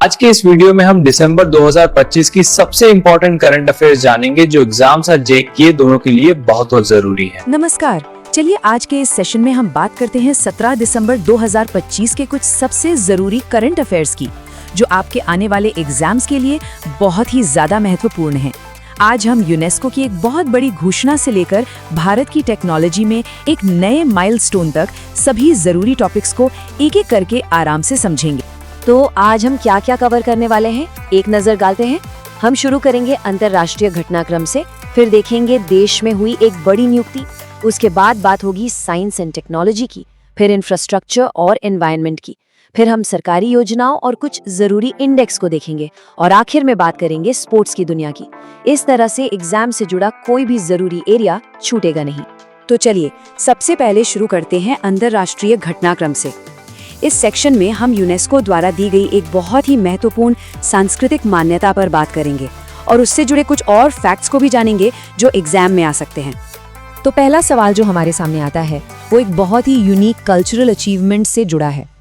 आज के इस वीडियो में हम दिसंबर 2025 की सबसे इम्पोर्टेंट करंट अफेयर्स जानेंगे जो एग्जाम्स और जेईई दोनों के लिए बहुत जरूरी है। नमस्कार, चलिए आज के इस सेशन में हम बात करते हैं 17 दिसंबर 2025 के कुछ सबसे जरूरी करंट अफेयर्स की, जो आपके आने वाले एग्जाम्स के लिए बहुत ही ज्यादा महत्वपूर्ण हैं। आज हम यूनेस्को की एक बहुत बड़ी घोषणा से लेकर भारत की टेक्नोलॉजी में एक नए माइलस्टोन तक सभी जरूरी टॉपिक्स को एक-एक करके आराम से समझेंगे। तो आज हम क्या क्या कवर करने वाले हैं, एक नजर डालते हैं। हम शुरू करेंगे अंतर्राष्ट्रीय घटनाक्रम से, फिर देखेंगे देश में हुई एक बड़ी नियुक्ति, उसके बाद बात होगी साइंस एंड टेक्नोलॉजी की, फिर इंफ्रास्ट्रक्चर और एनवायरनमेंट की, फिर हम सरकारी योजनाओं और कुछ जरूरी इंडेक्स को देखेंगे और आखिर में बात करेंगे स्पोर्ट्स की दुनिया की। इस तरह से एग्जाम से जुड़ा कोई भी जरूरी एरिया छूटेगा नहीं। तो चलिए सबसे पहले शुरू करते हैं अंतर्राष्ट्रीय घटनाक्रम से। इस सेक्शन में हम यूनेस्को द्वारा दी गई एक बहुत ही महत्वपूर्ण सांस्कृतिक मान्यता पर बात करेंगे और उससे जुड़े कुछ और फैक्ट्स को भी जानेंगे जो एग्जाम में आ सकते हैं। तो पहला सवाल जो हमारे सामने आता है वो एक बहुत ही यूनिक कल्चरल अचीवमेंट से जुड़ा है।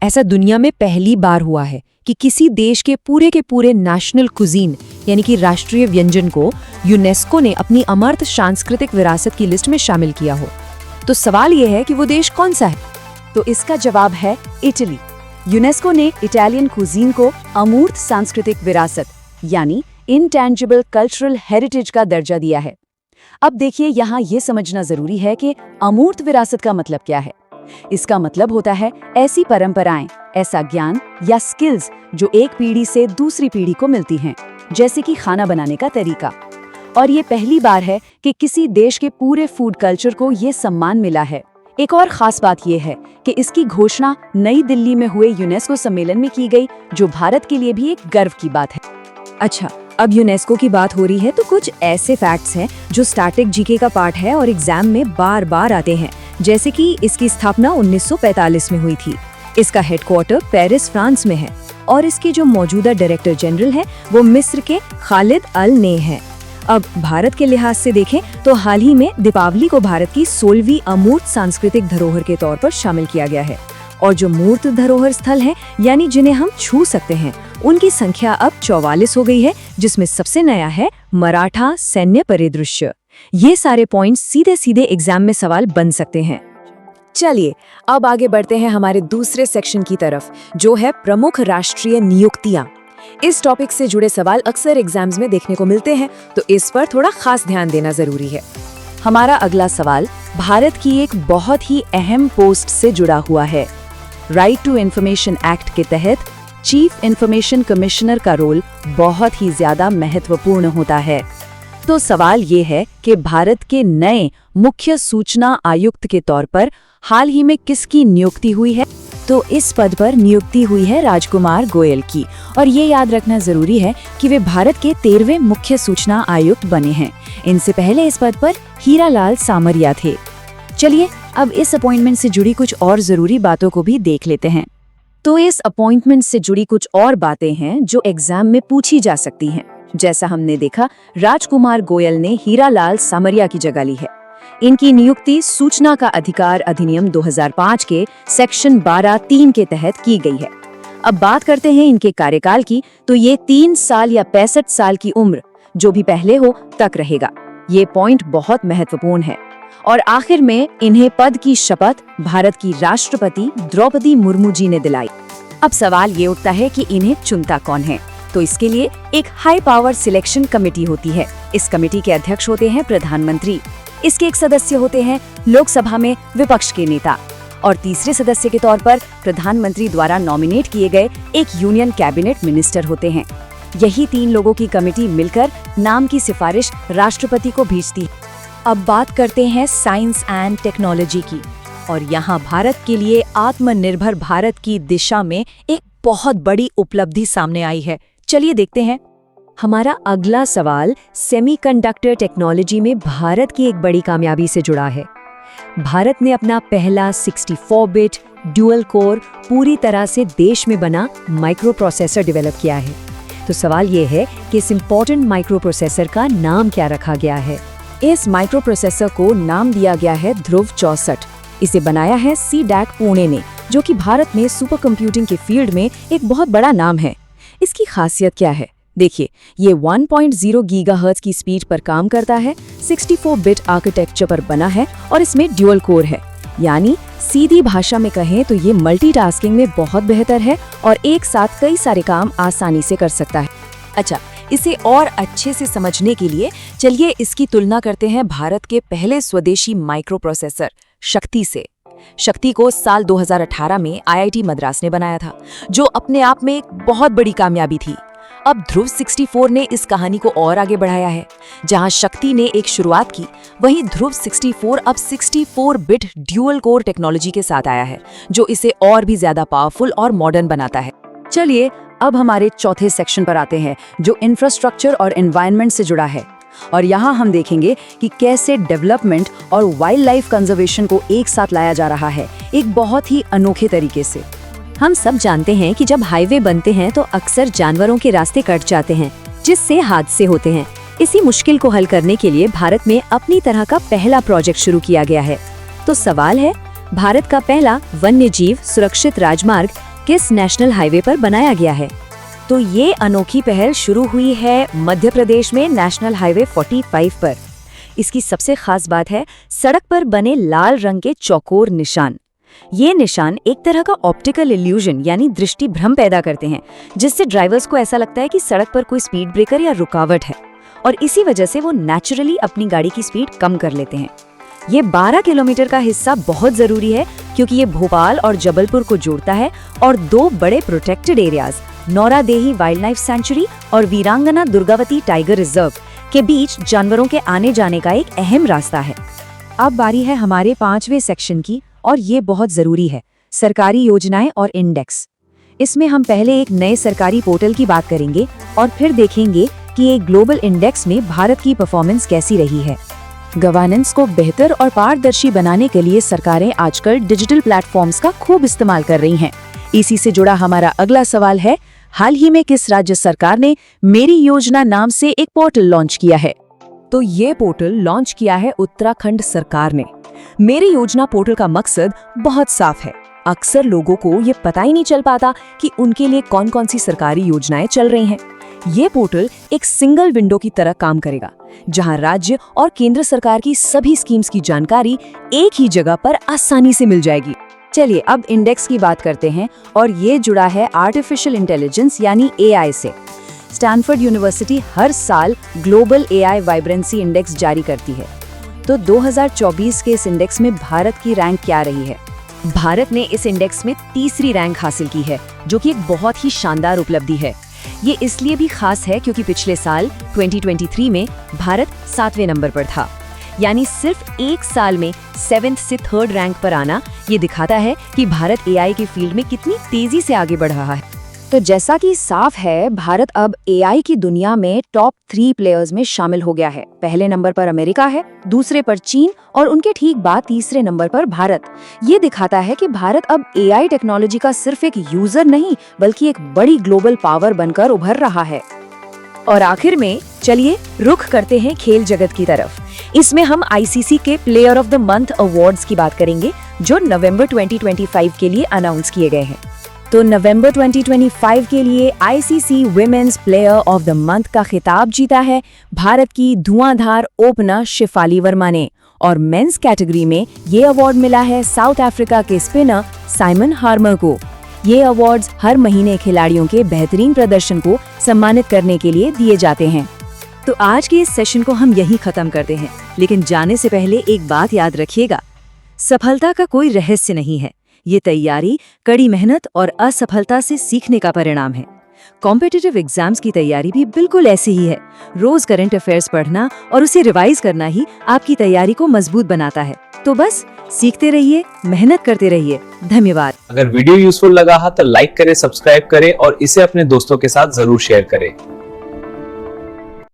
ऐसा दुनिया में पहली बार हुआ है कि किसी देश के पूरे नेशनल कुजीन यानी कि राष्ट्रीय व्यंजन को यूनेस्को ने अपनी अमर्त्य सांस्कृतिक विरासत की लिस्ट में शामिल किया हो। तो सवाल ये है कि वो देश कौन सा है? तो इसका जवाब है इटली। यूनेस्को ने इटालियन कुजीन को अमूर्त सांस्कृतिक विरासत यानी इंटैंजिबल कल्चरल हेरिटेज का दर्जा दिया है। अब देखिए, यहाँ ये समझना जरूरी है कि अमूर्त विरासत का मतलब क्या है। इसका मतलब होता है ऐसी परंपराएं, ऐसा ज्ञान या स्किल्स जो एक पीढ़ी से दूसरी पीढ़ी को मिलती हैं, जैसे कि खाना बनाने का तरीका। और ये पहली बार है कि किसी देश के पूरे फूड कल्चर को ये सम्मान मिला है। एक और खास बात यह है कि इसकी घोषणा नई दिल्ली में हुए यूनेस्को सम्मेलन में की गई, जो भारत के लिए भी एक गर्व की बात है। अच्छा, अब यूनेस्को की बात हो रही है तो कुछ ऐसे फैक्ट्स हैं जो स्टैटिक जीके का पार्ट है और एग्जाम में बार बार आते हैं, जैसे कि इसकी स्थापना 1945 में हुई थी। इसका हेडक्वार्टर पेरिस, फ्रांस में है और इसके जो मौजूदा डायरेक्टर जनरल है वो मिस्र के खालिद अल ने है। अब भारत के लिहाज से देखें तो हाल ही में दीपावली को भारत की 16वीं अमूर्त सांस्कृतिक धरोहर के तौर पर शामिल किया गया है और जो मूर्त धरोहर स्थल हैं यानी जिन्हें हम छू सकते हैं, उनकी संख्या अब 44 हो गई है, जिसमें सबसे नया है मराठा सैन्य परिदृश्य। ये सारे पॉइंट्स सीधे सीधे एग्जाम में सवाल बन सकते हैं। चलिए अब आगे बढ़ते हैं हमारे दूसरे सेक्शन की तरफ, जो है प्रमुख राष्ट्रीय नियुक्तियां। इस टॉपिक से जुड़े सवाल अक्सर एग्जाम्स में देखने को मिलते हैं, तो इस पर थोड़ा खास ध्यान देना जरूरी है। हमारा अगला सवाल भारत की एक बहुत ही अहम पोस्ट से जुड़ा हुआ है। राइट टू इंफॉर्मेशन एक्ट के तहत चीफ इंफॉर्मेशन कमिश्नर का रोल बहुत ही ज्यादा महत्वपूर्ण होता है। तो सवाल ये है कि भारत के नए मुख्य सूचना आयुक्त के तौर पर हाल ही में किसकी नियुक्ति हुई है? तो इस पद पर नियुक्ति हुई है राजकुमार गोयल की, और ये याद रखना जरूरी है कि वे भारत के 13वें मुख्य सूचना आयुक्त बने हैं। इनसे पहले इस पद पर हीरालाल सामरिया थे। चलिए अब इस अपॉइंटमेंट से जुड़ी कुछ और जरूरी बातों को भी देख लेते हैं। तो इस अपॉइंटमेंट से जुड़ी कुछ और बातें हैं जो एग्जाम में पूछी जा सकती हैं। जैसा हमने देखा, राजकुमार गोयल ने हीरालाल सामरिया की जगह ली है। इनकी नियुक्ति सूचना का अधिकार अधिनियम 2005 के सेक्शन 12(3) के तहत की गई है। अब बात करते हैं इनके कार्यकाल की, तो ये 3 साल या 65 साल की उम्र, जो भी पहले हो, तक रहेगा। ये पॉइंट बहुत महत्वपूर्ण है। और आखिर में इन्हें पद की शपथ भारत की राष्ट्रपति द्रौपदी मुर्मू जी ने दिलाई। अब सवाल ये उठता है कि इन्हें चुनता कौन है? तो इसके लिए एक हाई पावर सिलेक्शन कमेटी होती है। इस कमेटी के अध्यक्ष होते हैं प्रधानमंत्री। इसके एक सदस्य होते हैं लोकसभा में विपक्ष के नेता और तीसरे सदस्य के तौर पर प्रधानमंत्री द्वारा नॉमिनेट किए गए एक यूनियन कैबिनेट मिनिस्टर होते हैं। यही 3 लोगों की कमेटी मिलकर नाम की सिफारिश राष्ट्रपति को भेजती है। अब बात करते हैं साइंस एंड टेक्नोलॉजी की, और यहाँ भारत के लिए आत्मनिर्भर भारत की दिशा में एक बहुत बड़ी उपलब्धि सामने आई है। चलिए देखते हैं। हमारा अगला सवाल सेमीकंडक्टर टेक्नोलॉजी में भारत की एक बड़ी कामयाबी से जुड़ा है। भारत ने अपना पहला 64 बिट ड्यूअल कोर पूरी तरह से देश में बना माइक्रो प्रोसेसर डेवलप किया है। तो सवाल ये है कि इस इम्पोर्टेंट माइक्रो प्रोसेसर का नाम क्या रखा गया है? इस माइक्रो प्रोसेसर को नाम दिया गया है ध्रुव 64। इसे बनाया है सीडैक पुणे ने, जो कि भारत में सुपर कंप्यूटिंग के फील्ड में एक बहुत बड़ा नाम है। इसकी खासियत क्या है? देखिए, ये 1.0 गीगाहर्ट्ज की स्पीड पर काम करता है, 64 बिट आर्किटेक्चर पर बना है और इसमें ड्यूअल कोर है। यानी सीधी भाषा में कहें तो ये मल्टीटास्किंग में बहुत बेहतर है और एक साथ कई सारे काम आसानी से कर सकता है। अच्छा, इसे और अच्छे से समझने के लिए चलिए इसकी तुलना करते हैं भारत के पहले स्वदेशी माइक्रो प्रोसेसर शक्ति से। शक्ति को साल 2018 में IIT मद्रास ने बनाया था, जो अपने आप में एक बहुत बड़ी कामयाबी थी। अब ध्रुव 64 ने इस कहानी को और आगे बढ़ाया है। जहां शक्ति ने एक शुरुआत की, वहीं ध्रुव 64 अब 64 बिट ड्यूअल कोर टेक्नोलॉजी के साथ आया है, जो इसे और भी ज्यादा पावरफुल और मॉडर्न बनाता है। चलिए अब हमारे चौथे सेक्शन पर आते हैं, जो इंफ्रास्ट्रक्चर और एनवायरनमेंट से जुड़ा है। और यहाँ हम देखेंगे कि कैसे डेवलपमेंट और वाइल्ड लाइफ कंजर्वेशन को एक साथ लाया जा रहा है, एक बहुत ही अनोखे तरीके से। हम सब जानते हैं कि जब हाईवे बनते हैं तो अक्सर जानवरों के रास्ते कट जाते हैं, जिससे हादसे होते हैं। इसी मुश्किल को हल करने के लिए भारत में अपनी तरह का पहला प्रोजेक्ट शुरू किया गया है। तो सवाल है, भारत का पहला वन्यजीव सुरक्षित राजमार्ग किस नेशनल हाईवे पर बनाया गया है? तो ये अनोखी पहल शुरू हुई है मध्य प्रदेश में नेशनल हाईवे 45 पर। इसकी सबसे खास बात है सड़क पर बने लाल रंग के चौकोर निशान। ये निशान एक तरह का ऑप्टिकल इल्यूजन यानी दृष्टि भ्रम पैदा करते हैं, जिससे ड्राइवर्स को ऐसा लगता है कि सड़क पर कोई स्पीड ब्रेकर या रुकावट है, और इसी वजह से वो नेचुरली अपनी गाड़ी की स्पीड कम कर लेते हैं। ये 12 किलोमीटर का हिस्सा बहुत जरूरी है, क्योंकि ये भोपाल और जबलपुर को जोड़ता है और दो बड़े protected areas Nauradehi wild life sanctuary और वीरांगना दुर्गावती टाइगर रिजर्व के बीच जानवरों के आने जाने का एक अहम रास्ता है। अब बारी है हमारे 5वें सेक्शन की, और ये बहुत जरूरी है, सरकारी योजनाएं और इंडेक्स। इसमें हम पहले एक नए सरकारी पोर्टल की बात करेंगे और फिर देखेंगे कि एक ग्लोबल इंडेक्स में भारत की परफॉर्मेंस कैसी रही है। गवर्नेंस को बेहतर और पारदर्शी बनाने के लिए सरकारें आजकल डिजिटल प्लेटफॉर्म्स का खूब इस्तेमाल कर रही हैं। इसी से जुड़ा हमारा अगला सवाल है, हाल ही में किस राज्य सरकार ने मेरी योजना नाम से एक पोर्टल लॉन्च किया है? तो ये पोर्टल लॉन्च किया है उत्तराखंड सरकार ने। मेरी योजना पोर्टल का मकसद बहुत साफ है। अक्सर लोगों को ये पता ही नहीं चल पाता कि उनके लिए कौन कौन सी सरकारी योजनाएं चल रही हैं। ये पोर्टल एक सिंगल विंडो की तरह काम करेगा, जहां राज्य और केंद्र सरकार की सभी स्कीम्स की जानकारी एक ही जगह पर आसानी से मिल जाएगी। चलिए अब इंडेक्स की बात करते हैं, और ये जुड़ा है आर्टिफिशियल इंटेलिजेंस यानी AI से। स्टैनफोर्ड यूनिवर्सिटी हर साल ग्लोबल AI वाइब्रेंसी इंडेक्स जारी करती है। तो 2024 के इस इंडेक्स में भारत की रैंक क्या रही है? भारत ने इस इंडेक्स में तीसरी रैंक हासिल की है, जो कि एक बहुत ही शानदार उपलब्धि है। ये इसलिए भी खास है क्योंकि पिछले साल 2023 में भारत 7वें नंबर पर था। यानी सिर्फ एक साल में 7th से 3rd रैंक पर आना ये दिखाता है कि भारत AI के फील्ड में कितनी तेजी से आगे बढ़ रहा है। तो जैसा कि साफ है, भारत अब AI की दुनिया में टॉप 3 प्लेयर्स में शामिल हो गया है। पहले नंबर पर अमेरिका है, दूसरे पर चीन और उनके ठीक बाद तीसरे नंबर पर भारत। ये दिखाता है कि भारत अब AI टेक्नोलॉजी का सिर्फ एक यूजर नहीं, बल्कि एक बड़ी ग्लोबल पावर बनकर उभर रहा है। और आखिर में चलिए रुख करते हैं खेल जगत की तरफ। इसमें हम ICC के player of the month awards की बात करेंगे, जो नवंबर 2025 के लिए अनाउंस किए गए हैं। तो नवंबर 2025 के लिए ICC women's player of the month का खिताब जीता है भारत की धुआंधार ओपनर शिफाली वर्मा ने, और मेंस कैटेगरी में ये अवार्ड मिला है साउथ अफ्रीका के स्पिनर साइमन हार्मर को। ये अवार्ड्स हर महीने खिलाड़ियों के बेहतरीन प्रदर्शन को सम्मानित करने के लिए दिए जाते हैं। तो आज के इस सेशन को हम यहीं खत्म करते हैं, लेकिन जाने से पहले एक बात याद रखिएगा, सफलता का कोई रहस्य नहीं है। ये तैयारी, कड़ी मेहनत और असफलता से सीखने का परिणाम है। कॉम्पिटिटिव एग्जाम्स की तैयारी भी बिल्कुल ऐसी ही है। रोज करंट अफेयर्स पढ़ना और उसे रिवाइज करना ही आपकी तैयारी को मजबूत बनाता है। तो बस सीखते रहिए, मेहनत करते रहिए। धन्यवाद। अगर वीडियो यूजफुल लगा तो लाइक करें, सब्सक्राइब करें और इसे अपने दोस्तों के साथ जरूर शेयर करें।